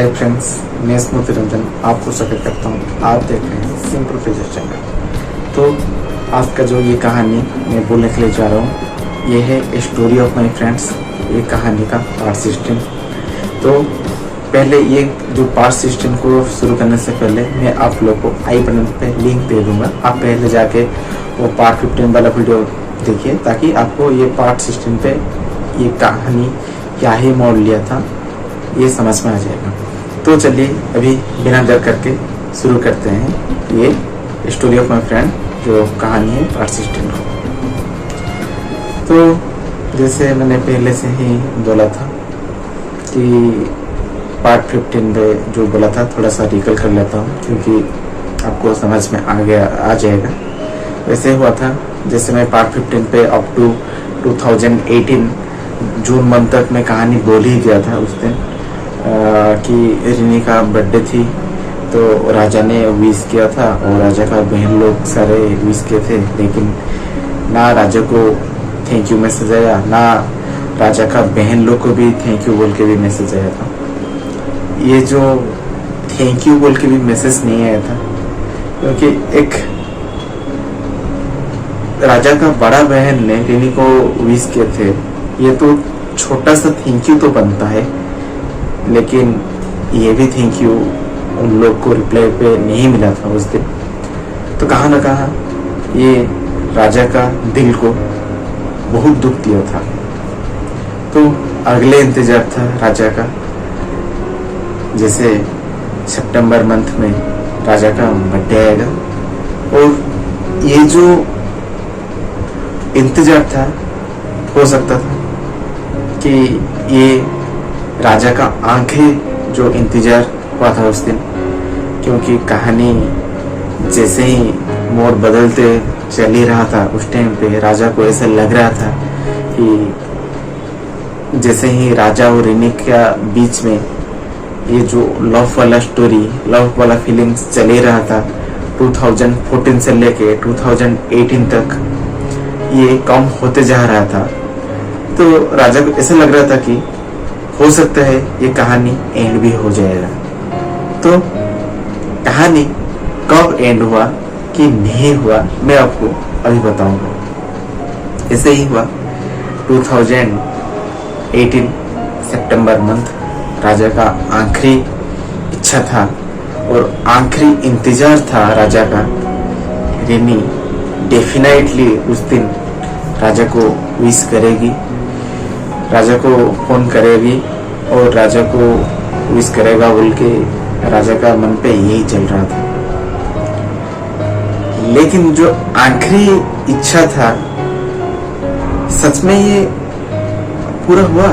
Hi friends, मैं स्मृति रंजन आपको स्वागत करता हूँ। आप देख रहे हैं सिंपल प्लेजर चैनल। तो आज का जो ये कहानी मैं बोलने के लिए जा रहा हूँ, ये है स्टोरी ऑफ माय फ्रेंड्स। ये कहानी का पार्ट सिस्टम। तो पहले ये जो पार्ट सिस्टम को शुरू करने से पहले मैं आप लोग को आई बटन पे लिंक दे दूंगा। आप पहले जाके वो पार्ट 15 वाला वीडियो देखिए, ताकि आपको ये पार्ट सिस्टम पे ये कहानी क्या ही मोड़ लिया था ये समझ में आ जाएगा। तो चलिए अभी बिना डर करके शुरू करते हैं ये स्टोरी ऑफ माय फ्रेंड जो कहानी है पार्ट सिस्टम को। तो जैसे मैंने पहले से ही बोला था कि पार्ट 15 में जो बोला था थोड़ा सा रिकल कर लेता हूँ, क्योंकि आपको समझ में आ जाएगा। वैसे हुआ था जैसे मैं पार्ट 15 पे अप टू 2018 जून मंथ तक मैं कहानी बोल ही गया था उस दिन कि रिनी का बर्थडे थी। तो राजा ने विश किया था और राजा का बहन लोग सारे विश किए थे, लेकिन ना राजा को थैंक यू मैसेज आया, ना राजा का बहन लोग को भी थैंक यू बोल के भी मैसेज आया था। ये जो थैंक यू बोल के भी मैसेज नहीं आया था, क्योंकि एक राजा का बड़ा बहन ने रिनी को विश किए थे। ये तो छोटा सा थैंक यू तो बनता है, लेकिन ये भी थैंक यू उन लोग को रिप्लाई पे नहीं मिला था उस दिन। तो कहाँ ना कहाँ ये राजा का दिल को बहुत दुख दिया था। तो अगले इंतजार था राजा का, जैसे सितंबर मंथ में राजा का बर्थडे आएगा। और ये जो इंतजार था, हो सकता था कि ये राजा का आंखें जो इंतजार हुआ था उस दिन, क्योंकि कहानी जैसे ही मोड़ बदलते चल ही रहा था उस टाइम पे राजा को ऐसा लग रहा था कि जैसे ही राजा और रिनी के बीच में ये जो लव वाला स्टोरी, लव वाला फीलिंग्स चल ही रहा था 2014 से लेके 2018 तक ये कम होते जा रहा था। तो राजा को ऐसा लग रहा था कि हो सकता है ये कहानी एंड भी हो जाएगा। तो कहानी कब एंड हुआ कि नहीं हुआ मैं आपको अभी बताऊंगा। ऐसे ही हुआ 2018 सितंबर मंथ, राजा का आखिरी इच्छा था और आखिरी इंतजार था राजा का। रिनी डेफिनेटली उस दिन राजा को विश करेगी, राजा को फोन करेगी और राजा को विश करेगा बोल के राजा का मन पे यही चल रहा था। लेकिन जो आखिरी इच्छा था, सच में ये पूरा हुआ?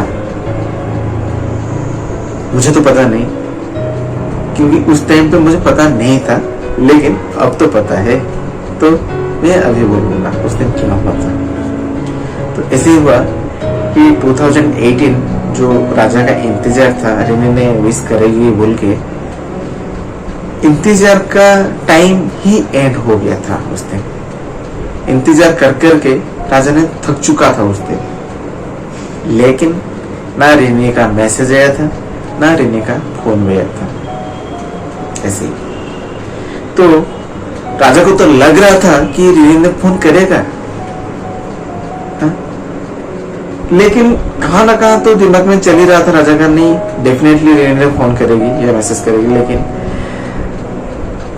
मुझे तो पता नहीं, क्योंकि उस टाइम पे मुझे पता नहीं था, लेकिन अब तो पता है। तो मैं अभी बोलूंगा उस दिन क्या हुआ था। तो ऐसे ही हुआ कि 2018 जो राजा का इंतजार था, रिनी ने विश करेगी बोल के, इंतजार का टाइम ही एंड हो गया था उस दिन। इंतजार कर करके राजा ने थक चुका था उस दिन। लेकिन ना रिनी का मैसेज आया था, ना रिनी का फोन आया था। ऐसे ही तो राजा को तो लग रहा था कि रिनी ने फोन करेगा, लेकिन कहाँ ना कहाँ तो दिमाग में चल ही रहा था राजा का, नहीं डेफिनेटली रिनी ने फोन करेगी या मैसेज करेगी। लेकिन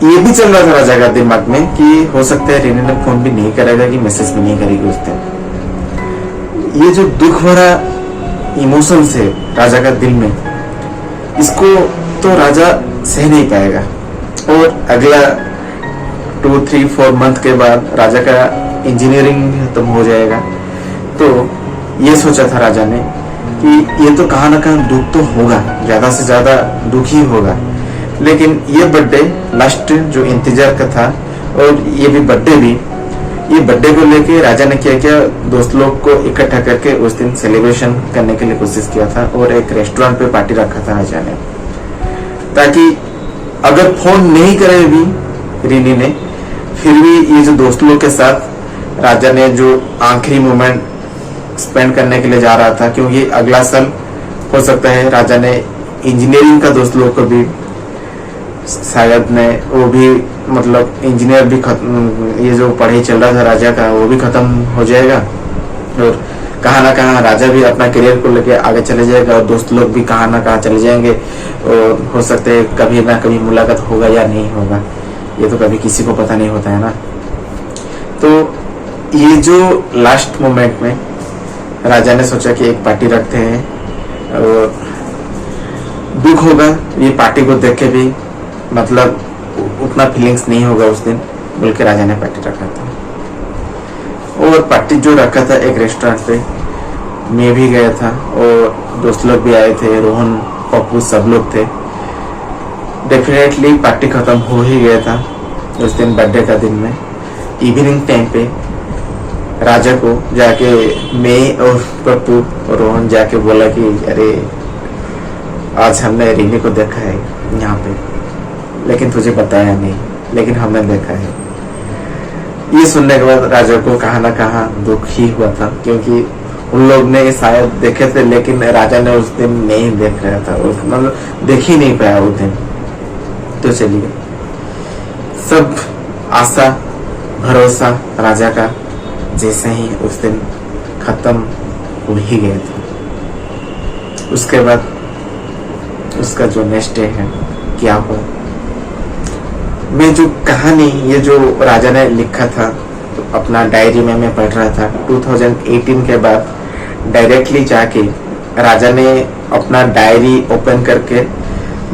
ये भी चल रहा था राजा का दिमाग में कि हो सकता है रिनी ने फोन भी नहीं करेगा कि मैसेज भी नहीं करेगी उस दिन। ये जो दुख भरा इमोशंस है राजा का दिल में, इसको तो राजा सह नहीं पाएगा। और अगला 2-3-4 मंथ के बाद राजा का इंजीनियरिंग खत्म हो जाएगा। तो ये सोचा था राजा ने कि ये तो कहाँ ना कहाँ दुख तो होगा, ज्यादा से ज्यादा दुख ही होगा। लेकिन ये बर्थडे लास्ट जो इंतजार का था, और ये भी बर्थडे भी, ये बर्थडे को लेके राजा ने क्या किया, दोस्त लोग को इकट्ठा करके उस दिन सेलिब्रेशन करने के लिए कोशिश किया था। और एक रेस्टोरेंट पे पार्टी रखा था राजा ने, ताकि अगर फोन नहीं करे भी रिनी ने, फिर भी ये जो दोस्त लोग के साथ राजा ने जो आखिरी मोमेंट स्पेंड करने के लिए जा रहा था, क्योंकि अगला साल हो सकता है राजा ने इंजीनियरिंग का दोस्त लोग को भी शायद ने वो भी मतलब इंजीनियर भी ये जो पढ़ाई चल रहा था राजा का वो भी खत्म हो जाएगा और कहाँ ना कहाँ राजा भी अपना करियर को लेके आगे चले जाएगा और दोस्त लोग भी कहाँ ना कहाँ चले जाएंगे और हो सकते है कभी ना कभी मुलाकात होगा या नहीं होगा, ये तो कभी किसी को पता नहीं होता है ना। तो ये जो लास्ट मोमेंट में राजा ने सोचा कि एक पार्टी रखते हैं और दुख होगा ये पार्टी को देख के भी, मतलब उतना फीलिंग्स नहीं होगा उस दिन बोल के राजा ने पार्टी रखा था। और पार्टी जो रखा था एक रेस्टोरेंट पे, मैं भी गया था और दोस्त लोग भी आए थे, रोहन पप्पू सब लोग थे। डेफिनेटली पार्टी खत्म हो ही गया था उस दिन बर्थडे का दिन में। इवनिंग टाइम पे राजा को जाके मैं और पप्पू और रोहन जाके बोला कि अरे आज हमने रिनी को देखा है यहाँ पे, लेकिन तुझे बताया नहीं, लेकिन हमने देखा है। ये सुनने के बाद राजा को कहाँ ना कहाँ दुख ही हुआ था, क्योंकि उन लोग ने शायद देखे थे लेकिन राजा ने उस दिन नहीं देख रहा था, मतलब देख ही नहीं पाया उस दिन। तो चलिए, सब आशा भरोसा राजा का जैसे ही उस दिन खत्म हो ही गया था। उसके बाद उसका जो नेक्स्ट डे है क्या हुआ, मैं जो कहानी ये जो राजा ने लिखा था तो अपना डायरी में मैं पढ़ रहा था। 2018 के बाद डायरेक्टली जाके राजा ने अपना डायरी ओपन करके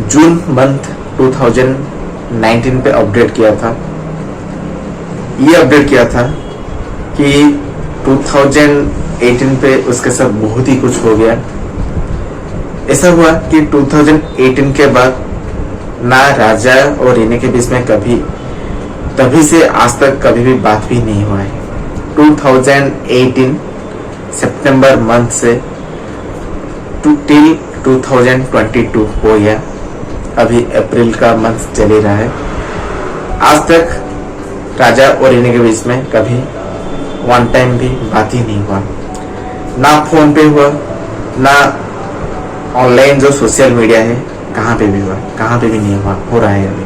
जून मंथ 2019 पे अपडेट किया था। ये अपडेट किया था कि 2018 पे उसके साथ बहुत ही कुछ हो गया। ऐसा हुआ कि 2018 के बाद ना राजा और रिनी के बीच में कभी तभी से आज तक कभी भी बात भी नहीं हुआ है। 2018 सितंबर मंथ से टिल 2022 हो गया, अभी अप्रैल का मंथ चल ही रहा है। आज तक राजा और रिनी के बीच में कभी वन टाइम भी बात ही नहीं हुआ, ना फोन पे हुआ, ना ऑनलाइन जो सोशल मीडिया है कहाँ पे भी हुआ, कहाँ पे भी नहीं हुआ, हो रहा है अभी।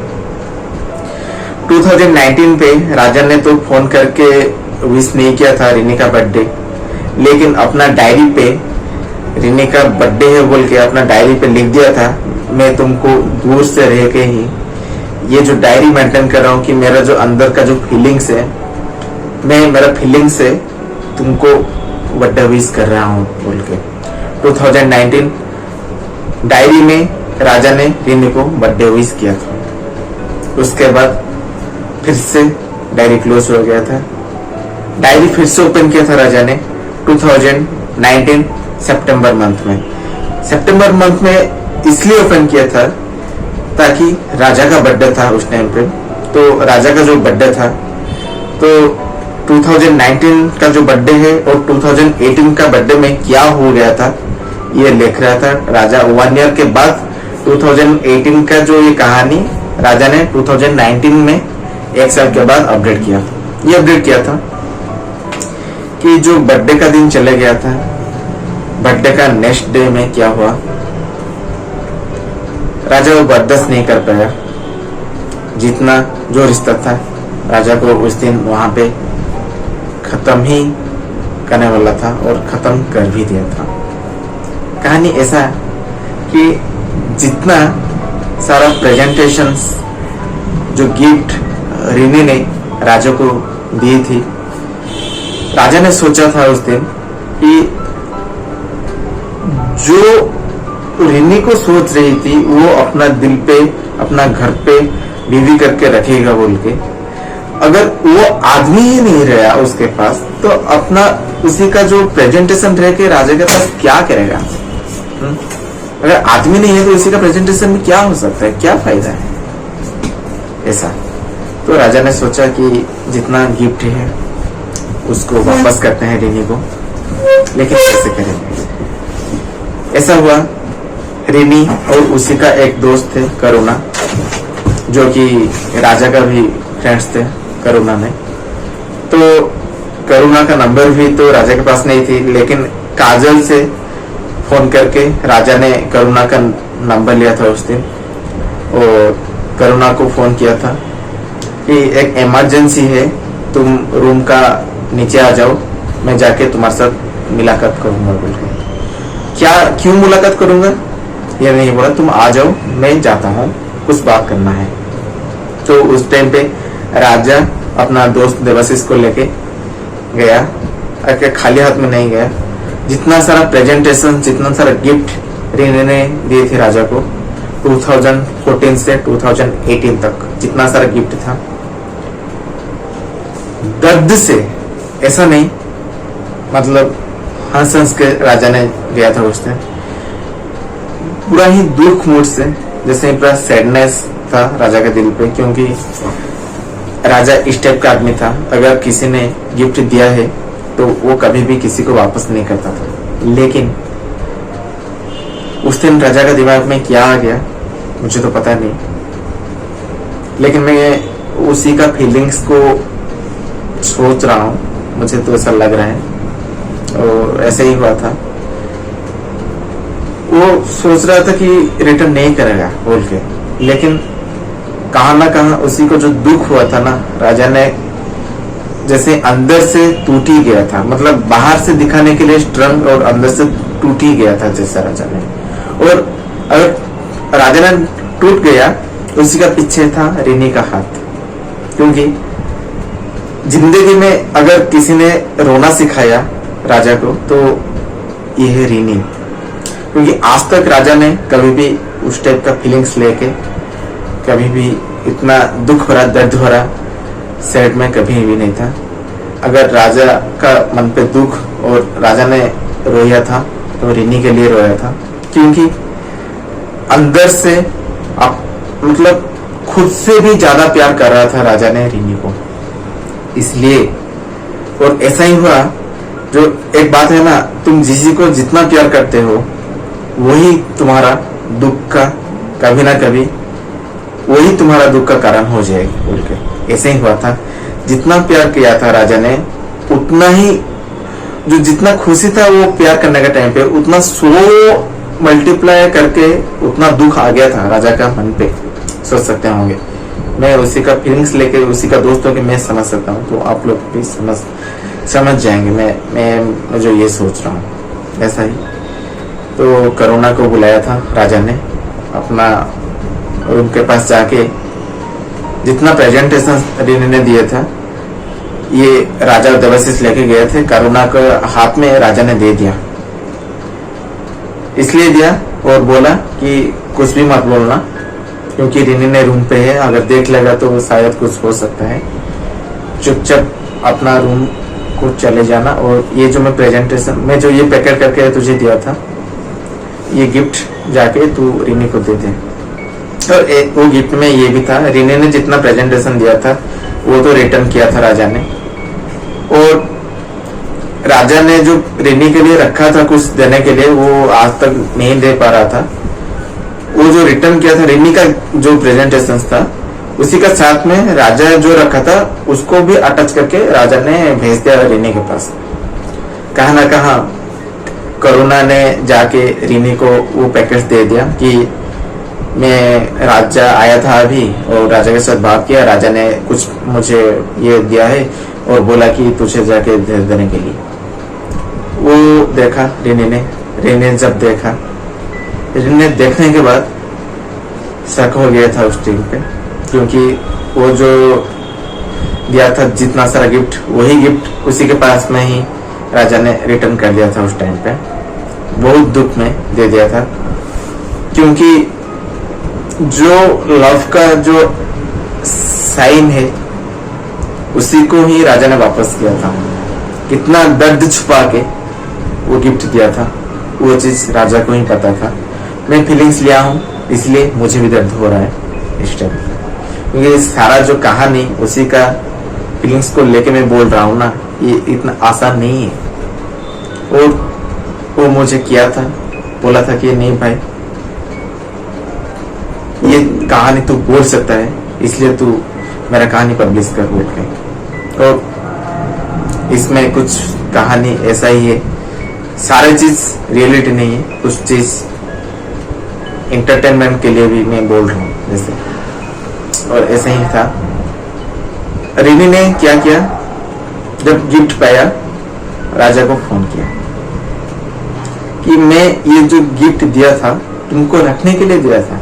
2019 पे राजा ने तो फोन करके विश नहीं किया था रिनी का बर्थडे, लेकिन अपना डायरी पे रिनी का बर्थडे है बोल के अपना डायरी पे लिख दिया था, मैं तुमको दूर से रह के ही ये जो डायरी मेंटेन कर रहा हूँ कि मेरा जो अंदर का जो फीलिंग्स है, मैं मेरा फीलिंग से तुमको बर्थडे विश कर रहा हूँ बोल के 2019 डायरी में राजा ने रिनी को बर्थडे विश किया था। उसके बाद फिर से डायरी क्लोज हो गया था। डायरी फिर से ओपन किया था राजा ने 2019 सितंबर मंथ में। सितंबर मंथ में इसलिए ओपन किया था ताकि राजा का बर्थडे था उस टाइम पे, तो राजा का जो बर्थडे था तो 2019 का जो बर्थडे है और 2018 का बर्थडे में क्या हो गया था ये लिख रहा था राजा। 1 ईयर के बाद 2018 का जो ये कहानी राजा ने 2019 में 1 साल के बाद अपडेट किया। ये अपडेट किया था कि जो बर्थडे का दिन चले गया था, बर्थडे का नेक्स्ट डे में क्या हुआ, राजा वो बर्दाश्त नहीं कर पाया। जितना जो रिश्ता था राजा को उस दिन वहां पे खत्म ही करने वाला था और खत्म कर भी दिया था। कहानी ऐसा कि जितना सारा प्रेजेंटेशंस जो गिफ्ट रिनी ने राजा को दी थी, राजा ने सोचा था उस दिन कि जो रिनी को सोच रही थी वो अपना दिल पे अपना घर पे बीवी करके रखेगा बोल के, अगर वो आदमी ही नहीं रहा उसके पास तो अपना उसी का जो प्रेजेंटेशन रह के राजा के पास क्या करेगा। अगर आदमी नहीं है तो इसी का प्रेजेंटेशन में क्या हो सकता है, क्या फायदा है ऐसा। तो राजा ने सोचा कि जितना गिफ्ट है उसको वापस करते हैं रिनी को, लेकिन कैसे करेंगे। ऐसा हुआ रिनी और उसी का एक दोस्त थे करुणा, जो कि राजा का भी फ्रेंड्स थे करुणा में। तो करुणा का नंबर भी तो राजा के पास नहीं थी, लेकिन काजल से फोन करके राजा ने करुणा का नंबर लिया था उस दिन और करुणा को फोन किया था कि एक इमरजेंसी है, तुम रूम का नीचे आ जाओ, मैं जाके तुम्हारे साथ मुलाकात करूंगा बोल के। क्या क्यों मुलाकात करूंगा ये नहीं बोला, तुम आ जाओ मैं जाता हूँ, कुछ बात करना है। तो उस टाइम पे राजा अपना दोस्त देवाशीष को लेके गया, खाली हाथ में नहीं गया। जितना सारा प्रेजेंटेशन, जितना सारा गिफ्ट रीना ने दिए थे राजा को 2014 से 2018 तक, जितना सारा गिफ्ट था, दर्द से, ऐसा नहीं मतलब हंस हंस के राजा ने गया था उस दिन, पूरा ही दुख मूड से, जैसे पूरा सैडनेस था राजा के दिल पे, क्योंकि राजा इस टाइप का आदमी था, अगर किसी ने गिफ्ट दिया है तो वो कभी भी किसी को वापस नहीं करता था। लेकिन उस दिन राजा का दिमाग में क्या आ गया मुझे तो पता नहीं, लेकिन मैं उसी का फीलिंग्स को सोच रहा हूँ, मुझे तो ऐसा लग रहा है। और ऐसे ही हुआ था, वो सोच रहा था कि रिटर्न नहीं करेगा बोल के, लेकिन कहां ना कहां उसी को जो दुख हुआ था ना, राजा ने जैसे अंदर से टूट ही गया था, मतलब बाहर से दिखाने के लिए स्ट्रंग और अंदर से टूट ही गया था जैसा राजा ने। और अगर राजा ने टूट गया, उसी का पीछे था रिनी का हाथ, क्योंकि जिंदगी में अगर किसी ने रोना सिखाया राजा को तो ये है रिनी, क्योंकि आज तक राजा ने कभी भी उस टाइप का फीलिंग्स लेके कभी भी इतना दुख हो रहा, दर्द हो रहा साइड में कभी भी नहीं था। अगर राजा का मन पे दुख और राजा ने रोया था तो रिनी के लिए रोया था, क्योंकि अंदर से आप मतलब खुद से भी ज्यादा प्यार कर रहा था राजा ने रिनी को, इसलिए। और ऐसा ही हुआ, जो एक बात है ना, तुम किसी को जितना प्यार करते हो वही तुम्हारा दुख का कभी ना कभी वही तुम्हारा दुख का कारण हो जाएगा बोल के। ऐसे ही हुआ था, जितना प्यार किया था राजा ने उतना ही, जो जितना खुशी था वो प्यार करने का टाइम पे, उतना 100 मल्टीप्लाई करके उतना दुख आ गया था राजा का मन पे, सोच सकते होंगे। मैं उसी का फीलिंग्स लेके, उसी का दोस्तों के मैं समझ सकता हूँ, तो आप लोग भी समझ जाएंगे मैं जो ये सोच रहा हूँ। ऐसा ही तो करुणा को बुलाया था राजा ने, अपना रूम के पास जाके जितना प्रेजेंटेशन रिनी ने दिया था ये राजा देवाशीष लेके गए थे, करुणा को हाथ में राजा ने दे दिया, इसलिए दिया और बोला कि कुछ भी मत बोलना, क्योंकि रिनी ने रूम पे है, अगर देख लेगा तो शायद कुछ हो सकता है, चुपचाप अपना रूम को चले जाना। और ये जो मैं प्रेजेंटेशन में जो ये पैकेट करके तुझे दिया था, ये गिफ्ट जाके तू रिनी को दे दे। और वो गिफ्ट में ये भी था, रिनी ने जितना प्रेजेंटेशन दिया था वो तो रिटर्न किया था राजा ने, और राजा ने जो रिनी के लिए रखा था कुछ देने के लिए वो आज तक नहीं दे पा रहा था। वो जो रिटर्न किया था रिनी का जो प्रेजेंटेशन था, उसी का साथ में राजा जो रखा था उसको भी अटैच करके राजा ने भेज दिया रिनी के पास। कहा ना कहा करुणा ने जाके रिनी को वो पैकेट दे दिया कि मैं राजा आया था अभी और राजा के साथ बात किया, राजा ने कुछ मुझे ये दिया है और बोला कि तुझे जाके दे देने के लिए। वो देखा रिनी ने जब देखा, रिनी ने देखने के बाद शक हो गया था उस टाइम पे, क्योंकि वो जो दिया था जितना सारा गिफ्ट, वही गिफ्ट उसी के पास में ही राजा ने रिटर्न कर दिया था उस टाइम पे, बहुत दुख में दे दिया था, क्योंकि जो लव का जो साइन है उसी को ही राजा ने वापस किया था। कितना दर्द छुपा के वो गिफ्ट दिया था, वो चीज राजा को ही पता था। मैं फीलिंग्स लिया हूँ इसलिए मुझे भी दर्द हो रहा है इस टाइम, क्योंकि सारा जो कहानी उसी का फीलिंग्स को लेके मैं बोल रहा हूँ ना, ये इतना आसान नहीं है। और वो मुझे किया था, बोला था कि नहीं भाई ये कहानी तू बोल सकता है, इसलिए तू मेरा कहानी पब्लिश कर बोल के। और इसमें कुछ कहानी ऐसा ही है, सारे चीज रियलिटी नहीं है, कुछ चीज इंटरटेनमेंट के लिए भी मैं बोल रहा हूँ जैसे। और ऐसे ही था, रिनी ने क्या किया, जब गिफ्ट पाया राजा को फोन किया कि मैं ये जो गिफ्ट दिया था तुमको रखने के लिए दिया था,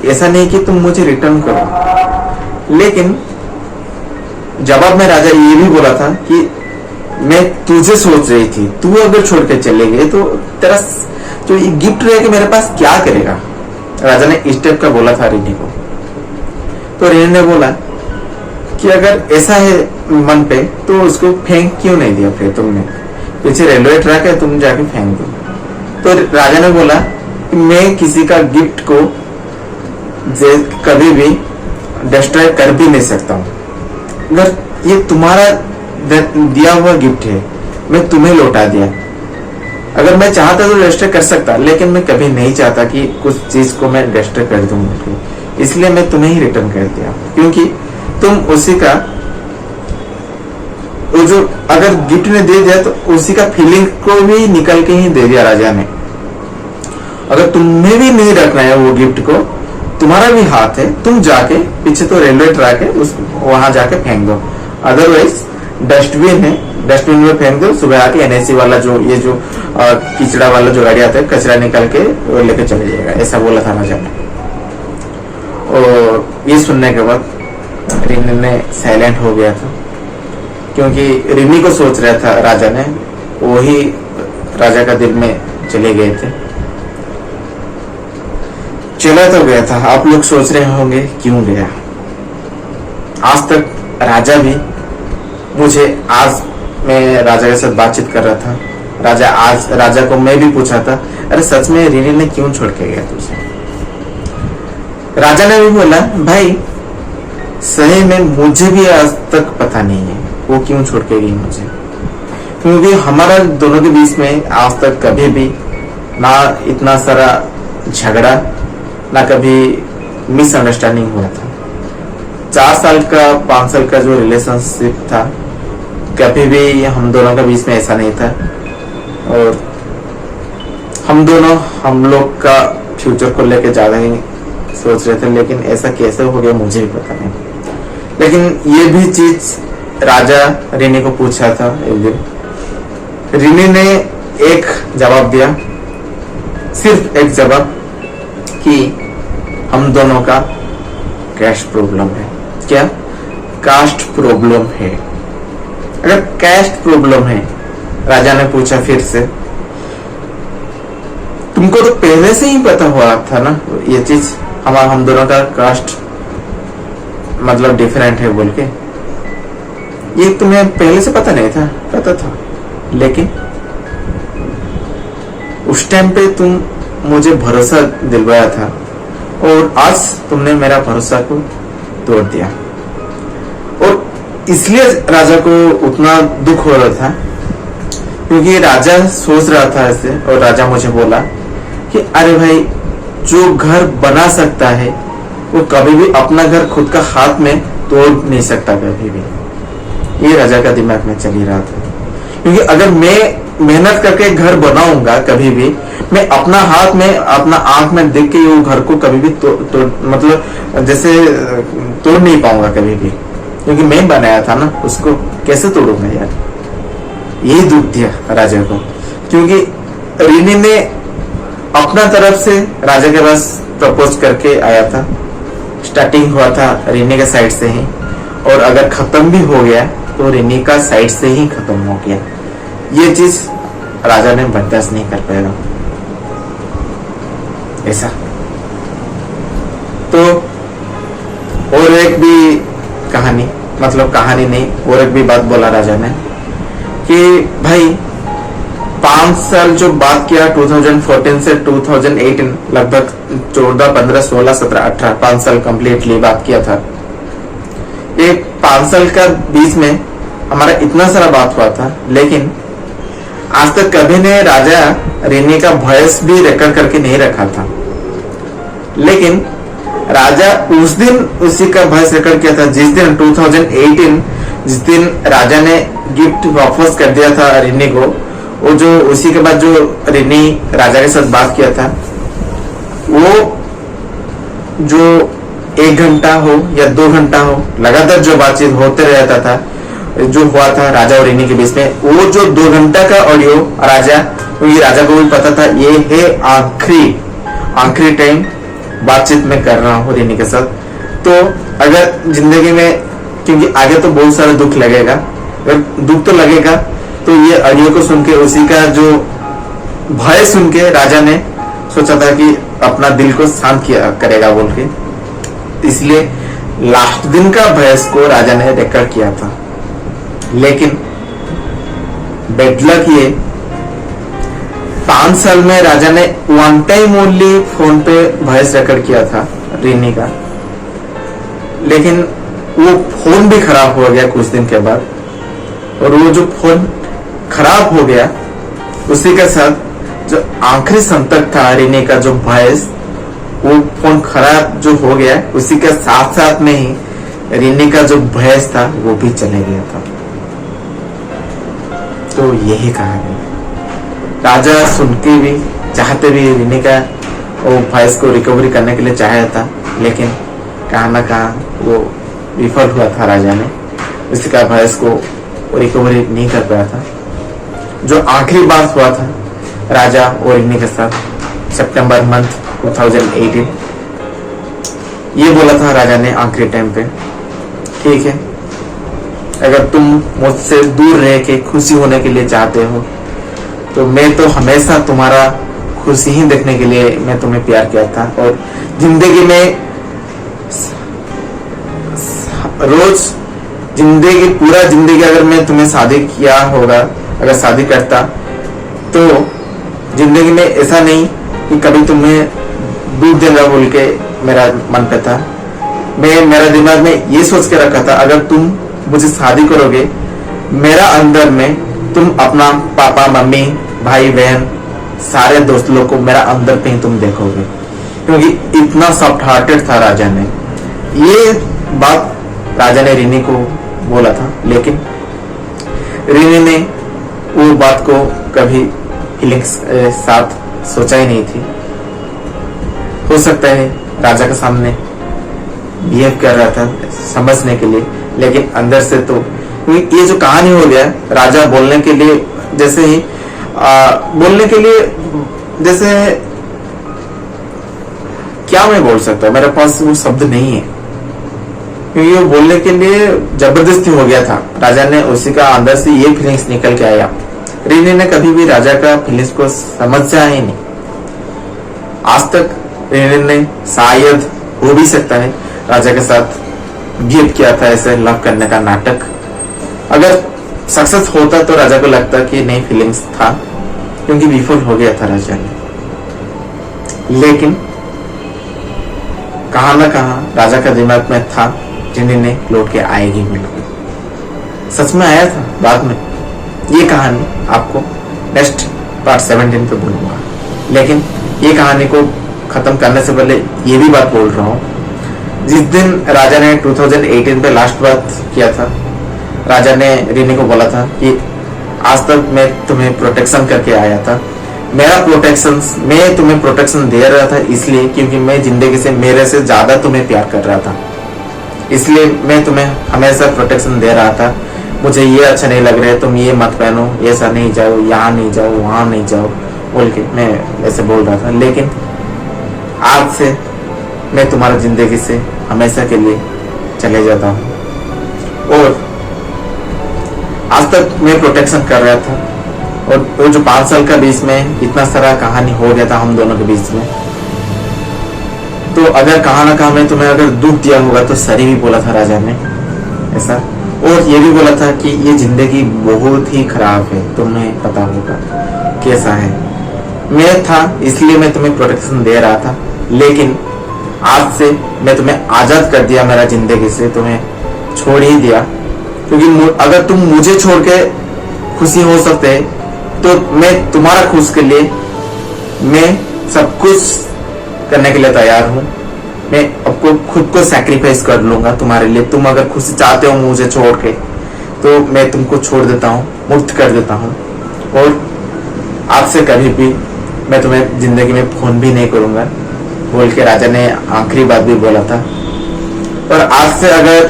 ऐसा नहीं कि तुम मुझे रिटर्न करो। लेकिन जवाब में राजा ये भी बोला था कि मैं तुझे सोच रही थी, तू अगर छोड़ के चले गए तो तेरा जो ये गिफ्ट रहेगा मेरे पास क्या करेगा। राजा ने इस टाइप का बोला था रिनी को। तो रिनी ने बोला कि अगर ऐसा है मन पे तो उसको फेंक क्यों नहीं दिया, फिर तुमने पीछे रेलवे ट्रैक है, तुम जाके फेंक दो। तो राजा ने बोला कि मैं किसी का गिफ्ट को कभी भी डिस्ट्रॉय कर भी नहीं सकता हूँ। अगर ये तुम्हारा दिया हुआ गिफ्ट है, मैं तुम्हें लौटा दिया, अगर मैं चाहता तो डिस्ट्रॉय कर सकता, लेकिन मैं कभी नहीं चाहता कि कुछ चीज को मैं डिस्ट्रॉय कर दूं, इसलिए मैं तुम्हें ही रिटर्न कर दिया। क्योंकि तुम उसी का वो जो अगर गिफ्ट ने दे दिया तो उसी का फीलिंग को भी निकल के ही दे दिया राजा ने। अगर तुम्हें भी नहीं रखना है वो गिफ्ट को, तुम्हारा भी हाथ है, तुम जाके पीछे तो रेलवे ट्रैक है उस वहां जाके फेंक दो, अदरवाइज डस्टबिन है, डस्टबिन में फेंक दो। सुबह आके एनएससी वाला जो ये जो किचड़ा वाला जो गाड़ी आता है, कचरा निकाल के वो लेके चले जाएगा, ऐसा बोला था राजा ने। और ये सुनने के बाद रिनी ने साइलेंट हो गया था, क्योंकि रिनी को सोच रहा था राजा ने, वही राजा का दिल में चले गए थे। चला तो गया था, आप लोग सोच रहे होंगे क्यों गया। आज तक राजा भी मुझे, आज मैं राजा के साथ बातचीत कर रहा था, राजा को मैं भी पूछा था, अरे सच में रिनी ने क्यों छोड़ के गया तुझे। राजा ने भी बोला, भाई सही में मुझे भी आज तक पता नहीं है वो क्यों छोड़ के गई मुझे, क्योंकि हमारा दोनों के बीच में आज तक कभी भी ना इतना सारा झगड़ा, ना कभी मिसअंडरस्टैंडिंग हुआ था। 4 साल का 5 साल का जो रिलेशनशिप था, कभी भी हम दोनों के बीच में ऐसा नहीं था। और हम लोग का फ्यूचर को लेके ज्यादा ही सोच रहे थे, लेकिन ऐसा कैसे हो गया मुझे भी पता नहीं। लेकिन ये भी चीज राजा रिनी को पूछा था एक दिन, रिनी ने एक जवाब दिया, सिर्फ एक जवाब, कि हम दोनों का कैस्ट प्रॉब्लम है। क्या? कास्ट प्रॉब्लम है। अगर कैस्ट प्रॉब्लम है, राजा ने पूछा फिर से, तुमको तो पहले से ही पता हुआ था ना ये चीज, हम दोनों का कास्ट मतलब डिफरेंट है बोल के, ये तुम्हें पहले से पता नहीं था? पता था, लेकिन उस टाइम पे तुम मुझे भरोसा दिलवाया था और आज तुमने मेरा भरोसा को तोड़ दिया। और इसलिए राजा को उतना दुख हो रहा था, क्योंकि राजा सोच रहा था ऐसे। और राजा मुझे बोला कि अरे भाई, जो घर बना सकता है वो कभी भी अपना घर खुद का हाथ में तोड़ नहीं सकता कभी भी। ये राजा का दिमाग में चल ही रहा था, क्योंकि अगर मैं मेहनत करके घर बनाऊंगा, कभी भी मैं अपना हाथ में, अपना आंख में देख के वो घर को कभी भी मतलब जैसे तोड़ नहीं पाऊंगा कभी भी, क्योंकि मैं बनाया था ना, उसको कैसे तोड़ूंगा यार। यही दुख दिया राजा को, क्योंकि रिनी ने अपना तरफ से राजा के पास प्रपोज करके आया था। स्टार्टिंग हुआ था रिनी के साइड से ही, और अगर खत्म भी हो गया तो रिनी का साइड से ही खत्म हो गया। ये चीज राजा ने बर्दाश्त नहीं कर पाएगा ऐसा। तो और एक भी कहानी, मतलब कहानी नहीं, और एक भी बात बोला राजा ने कि भाई 5 साल जो बात किया 2014 से 2018, लगभग 14, 15, 16, 17, 18, 5 साल कंप्लीटली बात किया था। ये 5 साल का बीच में हमारा इतना सारा बात हुआ था, लेकिन आज तक कभी ने राजा रिनी का वॉइस भी रिकॉर्ड करके नहीं रखा था। लेकिन राजा उस दिन उसी का वॉइस रिकॉर्ड किया था, जिस दिन 2018, जिस दिन राजा ने गिफ्ट वापस कर दिया था रिनी को। वो जो उसी के बाद जो रिनी राजा के साथ बात किया था, वो जो 1 घंटा हो या 2 घंटा हो, लगातार जो बातचीत होते रहता था, जो हुआ था राजा और रिनी के बीच में, वो जो 2 घंटा का ऑडियो राजा, क्योंकि राजा को भी पता था ये है आखिरी टाइम बातचीत में कर रहा हूँ रिनी के साथ। तो अगर जिंदगी में, क्योंकि आगे तो बहुत सारा दुख लगेगा, अगर दुख तो लगेगा, तो ये ऑडियो को सुन के, उसी का जो भय सुन के राजा ने सोचा था कि अपना दिल को शांत किया करेगा बोल के, इसलिए लास्ट दिन का भयस को राजा ने रिकॉर्ड किया था। लेकिन बेडलक ये 5 साल में राजा ने 1 टाइम ओनली फोन पे वॉइस रिकॉर्ड किया था रिनी का, लेकिन वो फोन भी खराब हो गया कुछ दिन के बाद, और वो जो फोन खराब हो गया उसी के साथ जो आखिरी संपर्क था रिनी का, जो वॉइस, वो फोन खराब जो हो गया उसी के साथ साथ में ही रिनी का जो वॉइस था वो भी चले गया था। तो यही कहानी, राजा सुन के भी, चाहते भी रिनी का वो वॉइस को रिकवरी करने के लिए चाहा था, लेकिन कहाँ ना कहाँ वो विफल हुआ था। राजा ने उसका वॉइस को रिकवरी नहीं कर पाया था। जो आखिरी बात हुआ था राजा और रिनी के साथ सितंबर मंथ 2018, ये बोला था राजा ने आखिरी टाइम पे, ठीक है, अगर तुम मुझसे दूर रह के खुशी होने के लिए चाहते हो तो मैं तो हमेशा तुम्हारा खुशी ही देखने के लिए मैं तुम्हें प्यार किया था, और जिंदगी में रोज पूरा जिंदगी अगर मैं तुम्हें शादी किया होगा, अगर शादी करता तो जिंदगी में ऐसा नहीं कि कभी तुम्हें दूध देगा बोल के मेरा मन पे था। मैं मेरा दिमाग में ये सोच के रखा था, अगर तुम मुझे शादी करोगे, मेरा अंदर में तुम अपना पापा मम्मी भाई बहन सारे दोस्त लोग को मेरा अंदर पे ही तुम देखोगे, क्योंकि इतना सॉफ्ट हार्टेड था राजा ने। ये बात राजा ने रिनी को बोला था, लेकिन रिनी ने वो बात को कभी फीलिंग्स साथ सोचा ही नहीं थी। हो सकता है राजा के सामने बिहेव कर रहा था समझने के लिए, लेकिन अंदर से तो ये जो कहानी हो गया, राजा बोलने के लिए जैसे ही बोलने के लिए जैसे क्या मैं बोल सकता हूँ, मेरे पास वो शब्द नहीं है, क्योंकि वो बोलने के लिए जबरदस्ती हो गया था। राजा ने उसी का अंदर से ये फीलिंग्स निकल के आया। रिनी ने कभी भी राजा का फीलिंग्स को समझा ही नहीं आज तक। रिनी ने शायद हो भी सकता है राजा के साथ गिफ्ट किया था ऐसे लव करने का नाटक, अगर सक्सेस होता तो राजा को लगता कि नहीं फीलिंग्स था, क्योंकि विफल हो गया था राजा ने। लेकिन कहां ना कहां राजा का दिमाग में था जिन्हें ने लौट के आएगी, बिल्कुल सच में आया था बाद में। ये कहानी आपको नेक्स्ट पार्ट 17 पे बोलूंगा, लेकिन ये कहानी को खत्म करने से पहले ये भी बात बोल रहा हूँ, जिस दिन राजा ने 2018 पे लास्ट बात किया था, राजा ने रिनी को बोला था कि आज तक मैं तुम्हें प्रोटेक्शन करके आया था, मैं तुम्हें प्रोटेक्शन दे रहा था इसलिए क्योंकि मैं जिंदगी से मेरे से ज्यादा तुम्हें प्यार कर रहा था, इसलिए मैं तुम्हें हमेशा प्रोटेक्शन दे रहा था। मुझे ये अच्छा नहीं लग रहा है, तुम ये मत पहनो, ऐसा नहीं जाओ, यहाँ नहीं जाओ, वहां नहीं जाओ बोल के मैं ऐसे बोल रहा था। लेकिन आज से मैं तुम्हारा जिंदगी से हमेशा के लिए चले जाता हूँ, और आज तक मैं प्रोटेक्शन कर रहा था, और वो जो 5 साल का बीच में इतना सारा कहानी हो गया था हम दोनों के बीच में, तो अगर कहाँ ना कहाँ मैं तुम्हें अगर दुख दिया होगा तो सॉरी भी बोला था राजा ने ऐसा, और ये भी बोला था कि ये जिंदगी बहुत ही खराब है, तुम्हें पता होगा कैसा है। मैं था इसलिए मैं तुम्हें प्रोटेक्शन दे रहा था, लेकिन आज से मैं तुम्हें आजाद कर दिया मेरा जिंदगी से, तुम्हें छोड़ ही दिया, क्योंकि अगर तुम मुझे छोड़ के खुशी हो सकते तो मैं तुम्हारा खुश के लिए मैं सब कुछ करने के लिए तैयार हूँ। मैं आपको खुद को सैक्रिफाइस कर लूंगा तुम्हारे लिए। तुम अगर खुशी चाहते हो मुझे छोड़ के तो मैं तुमको छोड़ देता हूँ, मुक्त कर देता हूँ, और आज से कभी भी मैं तुम्हें जिंदगी में फोन भी नहीं करूंगा, बोल के राजा ने आखिरी बात भी बोला था। और आज से अगर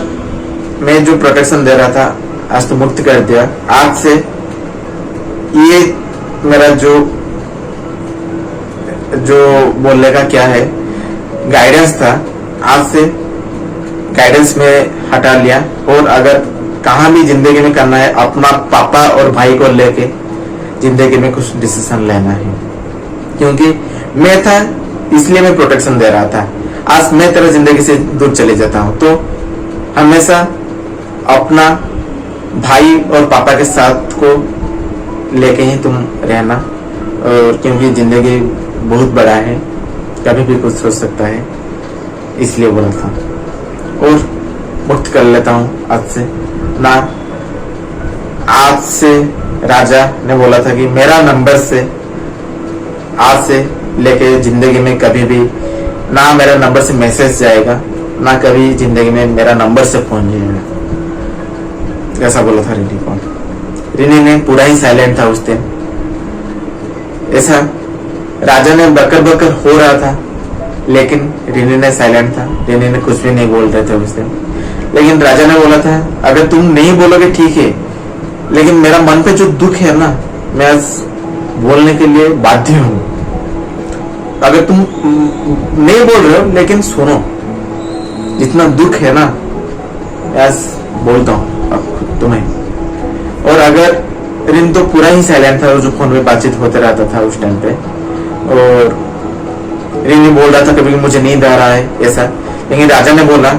मैं जो प्रोटेक्शन दे रहा था आज तो मुक्त कर दिया। आज से ये मेरा जो बोलने का क्या है गाइडेंस था, आज से गाइडेंस में हटा लिया। और अगर कहाँ भी जिंदगी में करना है अपना पापा और भाई को लेके जिंदगी में कुछ डिसीजन लेना है, क्योंकि मैं था इसलिए मैं प्रोटेक्शन दे रहा था। आज मैं तेरा जिंदगी से दूर चले जाता हूँ तो हमेशा अपना भाई और पापा के साथ को लेके ही तुम रहना। और क्योंकि जिंदगी बहुत बड़ा है, कभी भी कुछ हो सकता है, इसलिए बोला था। और मुक्त कर लेता हूँ आज से ना। आज से राजा ने बोला था कि मेरा नंबर से आज से लेके जिंदगी में कभी भी ना मेरा नंबर से मैसेज जाएगा, ना कभी जिंदगी में मेरा नंबर से फोन जाएगा, ऐसा बोला था रिनी को। रिनी ने पूरा ही साइलेंट था उस दिन। ऐसा राजा ने बकर बकर हो रहा था लेकिन रिनी ने साइलेंट था। रिनी ने कुछ भी नहीं बोल रहे थे उस दिन। लेकिन राजा ने बोला था अगर तुम नहीं बोलोगे ठीक है, लेकिन मेरा मन पे जो दुख है ना, मैं आज बोलने के लिए बाध्य हूं। अगर तुम नहीं बोल रहे हो लेकिन सुनो, जितना दुख है ना मैं आज बोलता हूं अब तुम्हें। और अगर रिन तो पूरा ही साइलेंट था, जो फोन में बातचीत होते रहता था उस टाइम पे। और रिनी बोल रहा था कभी मुझे नींद आ रहा है ऐसा। लेकिन राजा ने बोला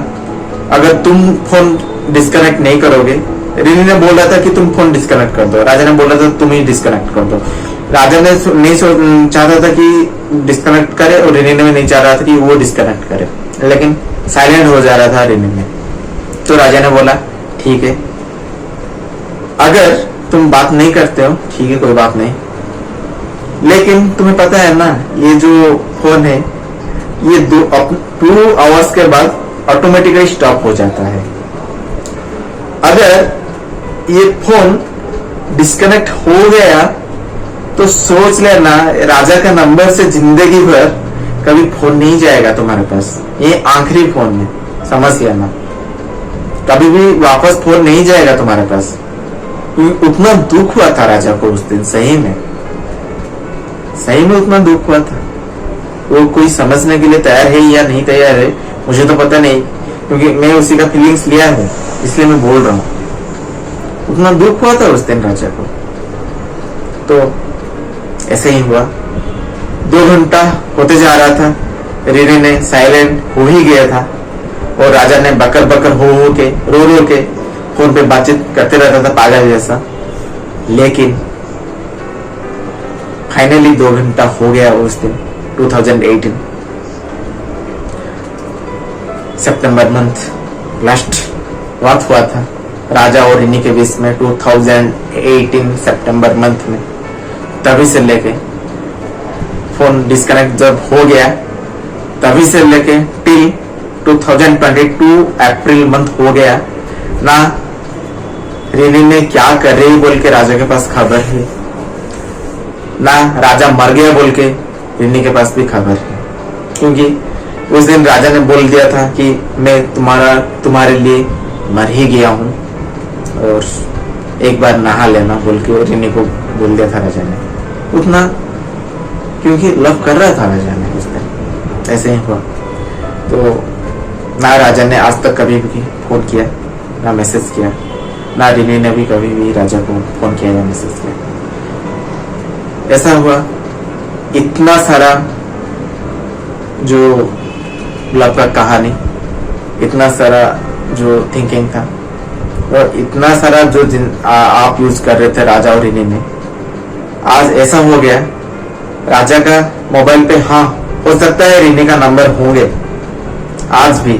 अगर तुम फोन डिस्कनेक्ट नहीं करोगे, रिनी ने बोल रहा था कि तुम फोन डिस्कनेक्ट कर दो, राजा ने बोला था तुम ही डिस्कनेक्ट कर दो। राजा ने नहीं चाहता था कि डिस्कनेक्ट करे और रिनी ने भी नहीं चाह रहा था कि वो डिस्कनेक्ट करे, लेकिन साइलेंट हो जा रहा था रिनी में। तो राजा ने बोला ठीक है, अगर तुम बात नहीं करते हो ठीक है, कोई बात नहीं, लेकिन तुम्हें पता है ना ये जो फोन है ये 2 आवर्स के बाद ऑटोमेटिकली स्टॉप हो जाता है। अगर ये फोन डिस्कनेक्ट हो गया तो सोच लेना राजा का नंबर से जिंदगी भर कभी फोन नहीं जाएगा तुम्हारे पास। ये आखिरी फोन है, समझ लेना, कभी भी वापस फोन नहीं जाएगा तुम्हारे पास। उतना दुख हुआ था राजा को उस दिन, सही में उतना दुख हुआ था। वो कोई समझने के लिए तैयार है या नहीं तैयार है मुझे तो पता नहीं, क्योंकि मैं उसी का फीलिंग्स लिया है इसलिए मैं बोल रहा हूँ। उतना दुख हुआ था उस दिन राजा को। तो ऐसे ही हुआ, 2 घंटा होते जा रहा था, रिनी ने साइलेंट हो ही गया था और राजा ने बकर बकर हो के रो के फोन पे बातचीत करते रहता था पागल जैसा। लेकिन फाइनली 2 घंटा हो गया उस दिन 2018 सितंबर मंथ लास्ट बात हुआ था राजा और रिनी के बीच में 2018 सितंबर मंथ में। तभी से लेके फोन डिस्कनेक्ट जब हो गया तभी से लेके टिल 2022 अप्रैल मंथ हो गया ना, रिनी ने क्या कर रही बोल के राजा के पास खबर है, ना राजा मर गया बोल के रिनी के पास भी खबर है। क्योंकि उस दिन राजा ने बोल दिया था कि मैं तुम्हारे लिए मर ही गया हूँ और एक बार नहा लेना बोल के रिनी को बोल दिया था राजा ने। उतना क्योंकि लव कर रहा था राजा ने उस दिन, ऐसे ही हुआ। तो ना राजा ने आज तक कभी भी फोन किया ना मैसेज किया, ना रिनी ने भी कभी भी राजा को फोन किया या मैसेज किया। ऐसा हुआ, इतना सारा जो लव का कहानी, इतना सारा जो थिंकिंग था और इतना सारा जो आप यूज कर रहे थे राजा और रिनी ने, आज ऐसा हो गया राजा का मोबाइल पे हाँ हो सकता है रिनी का नंबर होंगे आज भी,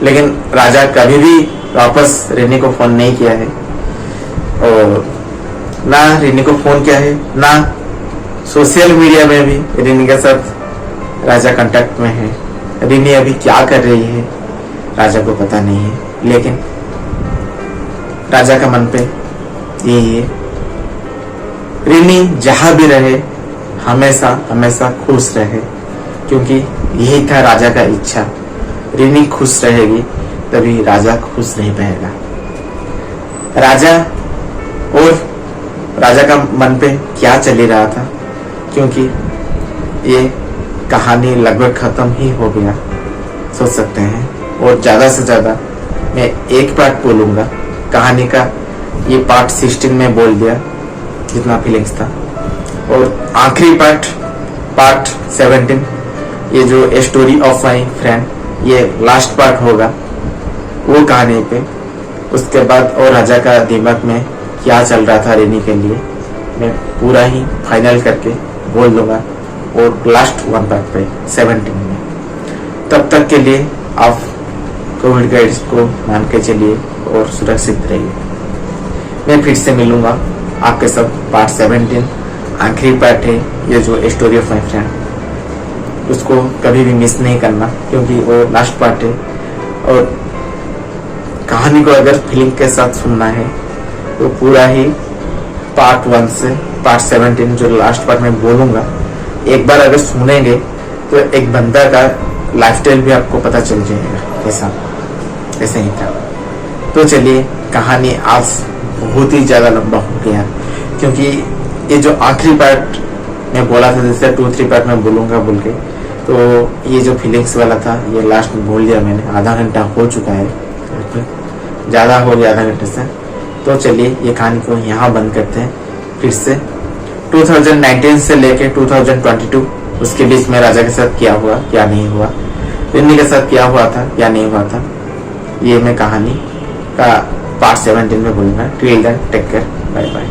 लेकिन राजा कभी भी वापस रिनी को फोन नहीं किया है और ना रिनी को फोन किया है, ना सोशल मीडिया में भी रिनी के साथ राजा कांटेक्ट में है। रिनी अभी क्या कर रही है राजा को पता नहीं है, लेकिन राजा का मन पे यही है रिनी जहां भी रहे हमेशा हमेशा खुश रहे, क्योंकि यही था राजा का इच्छा। रिनी खुश रहेगी तभी राजा खुश रह पाएगा। राजा और राजा का मन पे क्या चल ही रहा था, क्योंकि ये कहानी लगभग खत्म ही हो गया सोच सकते हैं। और ज्यादा से ज्यादा मैं एक पार्ट बोलूंगा कहानी का, ये पार्ट 16 में बोल दिया जितना फीलिंग्स था। और आखिरी पार्ट 17, ये जो a story of my friend, ये लास्ट पार्ट होगा वो कहानी पे। उसके बाद और राजा का दिमाग में क्या चल रहा था रेनी के लिए मैं पूरा ही फाइनल करके बोल दूंगा और लास्ट वन पार्ट पे 17 में। तब तक के लिए आप कोविड गाइड्स को मान के चलिए और सुरक्षित रहिए। मैं फिर से मिलूंगा आपके सब पार्ट 17 आखिरी पार्ट है ये जो स्टोरी ऑफ माई फ्रेंड। उसको कभी भी मिस नहीं करना क्योंकि वो लास्ट पार्ट है। और कहानी को अगर फीलिंग के साथ सुनना है तो पूरा ही पार्ट 1 से पार्ट 17 जो लास्ट पार्ट में बोलूंगा एक बार अगर सुनेंगे तो एक बंदा का लाइफस्टाइल भी आपको पता चल जाएगा कैसा ही था। तो चलिए, कहानी आज बहुत ही ज्यादा लंबा हो गया क्योंकि ये जो आखिरी पार्ट मैं बोला था जैसे 2-3 पार्ट में बोलूंगा बोल के, तो ये जो फीलिंग्स वाला था ये लास्ट में बोल दिया मैंने। आधा घंटा हो चुका है, ज्यादा हो गया आधा घंटे से। तो चलिए ये कहानी को यहाँ बंद करते हैं। फिर से 2019 से लेके 2022 उसके बीच में राजा के साथ क्या हुआ क्या नहीं हुआ, रिनी के साथ क्या हुआ था क्या नहीं हुआ था, ये मैं कहानी का पार्ट 17 में बोलूंगा। Till then take care, bye bye.